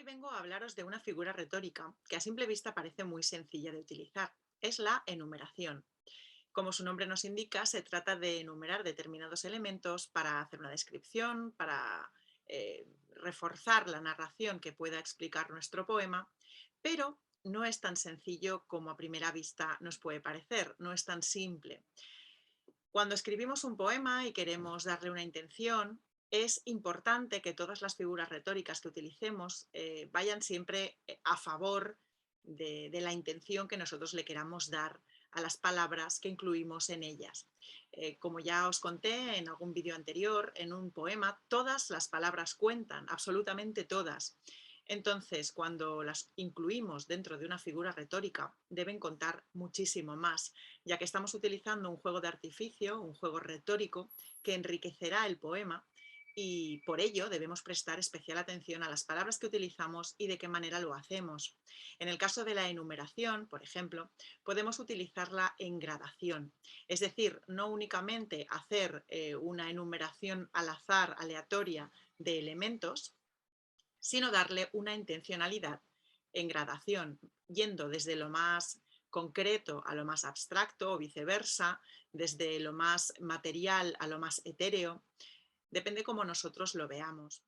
Hoy vengo a hablaros de una figura retórica que a simple vista parece muy sencilla de utilizar. Es la enumeración. Como su nombre nos indica, se trata de enumerar determinados elementos para hacer una descripción, para reforzar la narración que pueda explicar nuestro poema, pero no es tan sencillo como a primera vista nos puede parecer, no es tan simple. Cuando escribimos un poema y queremos darle una intención, es importante que todas las figuras retóricas que utilicemos vayan siempre a favor de la intención que nosotros le queramos dar a las palabras que incluimos en ellas. Como ya os conté en algún vídeo anterior, en un poema todas las palabras cuentan, absolutamente todas. Entonces, cuando las incluimos dentro de una figura retórica, deben contar muchísimo más, ya que estamos utilizando un juego de artificio, un juego retórico, que enriquecerá el poema y por ello debemos prestar especial atención a las palabras que utilizamos y de qué manera lo hacemos. En el caso de la enumeración, por ejemplo, podemos utilizarla en gradación, es decir, no únicamente hacer una enumeración al azar, aleatoria, de elementos, sino darle una intencionalidad en gradación, yendo desde lo más concreto a lo más abstracto o viceversa, desde lo más material a lo más etéreo, depende cómo nosotros lo veamos.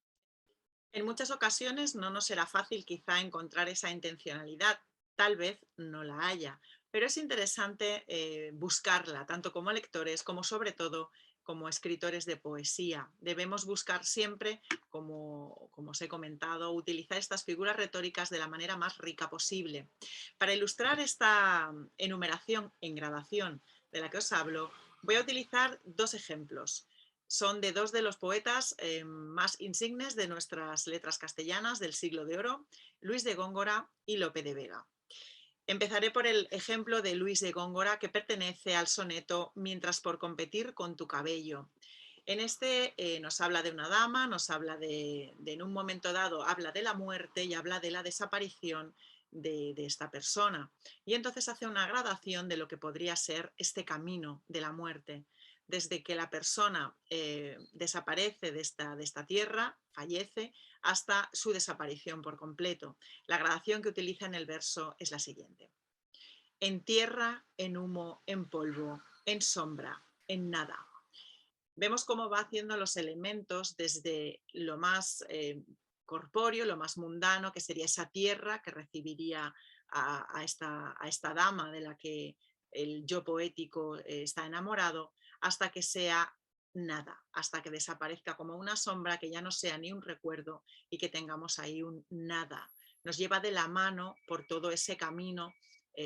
En muchas ocasiones no nos será fácil quizá encontrar esa intencionalidad, tal vez no la haya, pero es interesante buscarla, tanto como lectores como sobre todo como escritores de poesía. Debemos buscar siempre, como os he comentado, utilizar estas figuras retóricas de la manera más rica posible. Para ilustrar esta enumeración en gradación de la que os hablo, voy a utilizar dos ejemplos. Son de dos de los poetas más insignes de nuestras letras castellanas del siglo de oro, Luis de Góngora y Lope de Vega. Empezaré por el ejemplo de Luis de Góngora, que pertenece al soneto Mientras por competir con tu cabello. En este nos habla de una dama, nos habla en un momento dado, habla de la muerte y habla de la desaparición de esta persona. Y entonces hace una gradación de lo que podría ser este camino de la muerte. Desde que la persona desaparece de esta tierra, fallece, hasta su desaparición por completo. La gradación que utiliza en el verso es la siguiente. En tierra, en humo, en polvo, en sombra, en nada. Vemos cómo va haciendo los elementos desde lo más corpóreo, lo más mundano, que sería esa tierra que recibiría a esta dama de la que el yo poético está enamorado, hasta que sea nada, hasta que desaparezca como una sombra, que ya no sea ni un recuerdo y que tengamos ahí un nada. Nos lleva de la mano por todo ese camino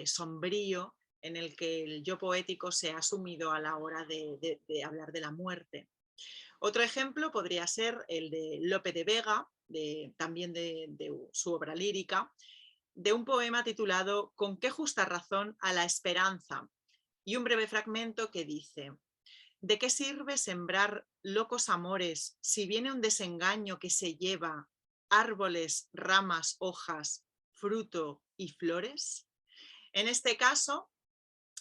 sombrío en el que el yo poético se ha asumido a la hora de hablar de la muerte. Otro ejemplo podría ser el de Lope de Vega, también de su obra lírica, de un poema titulado Con qué justa razón a la esperanza, y un breve fragmento que dice: ¿de qué sirve sembrar locos amores si viene un desengaño que se lleva árboles, ramas, hojas, fruto y flores? En este caso,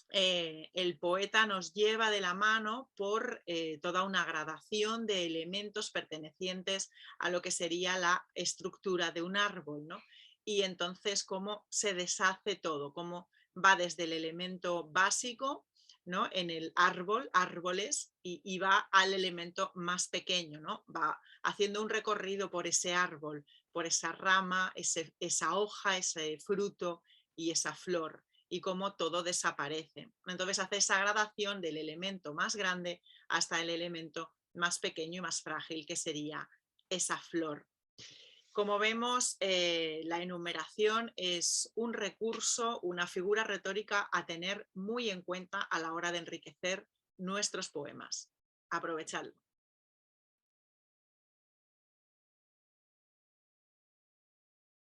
el poeta nos lleva de la mano por toda una gradación de elementos pertenecientes a lo que sería la estructura de un árbol, ¿no? Y entonces cómo se deshace todo, cómo va desde el elemento básico, ¿no? En el árbol, árboles, y va al elemento más pequeño, ¿no? Va haciendo un recorrido por ese árbol, por esa rama, esa hoja, ese fruto y esa flor, y cómo todo desaparece. Entonces hace esa gradación del elemento más grande hasta el elemento más pequeño y más frágil, que sería esa flor. Como vemos, la enumeración es un recurso, una figura retórica a tener muy en cuenta a la hora de enriquecer nuestros poemas. Aprovechadlo.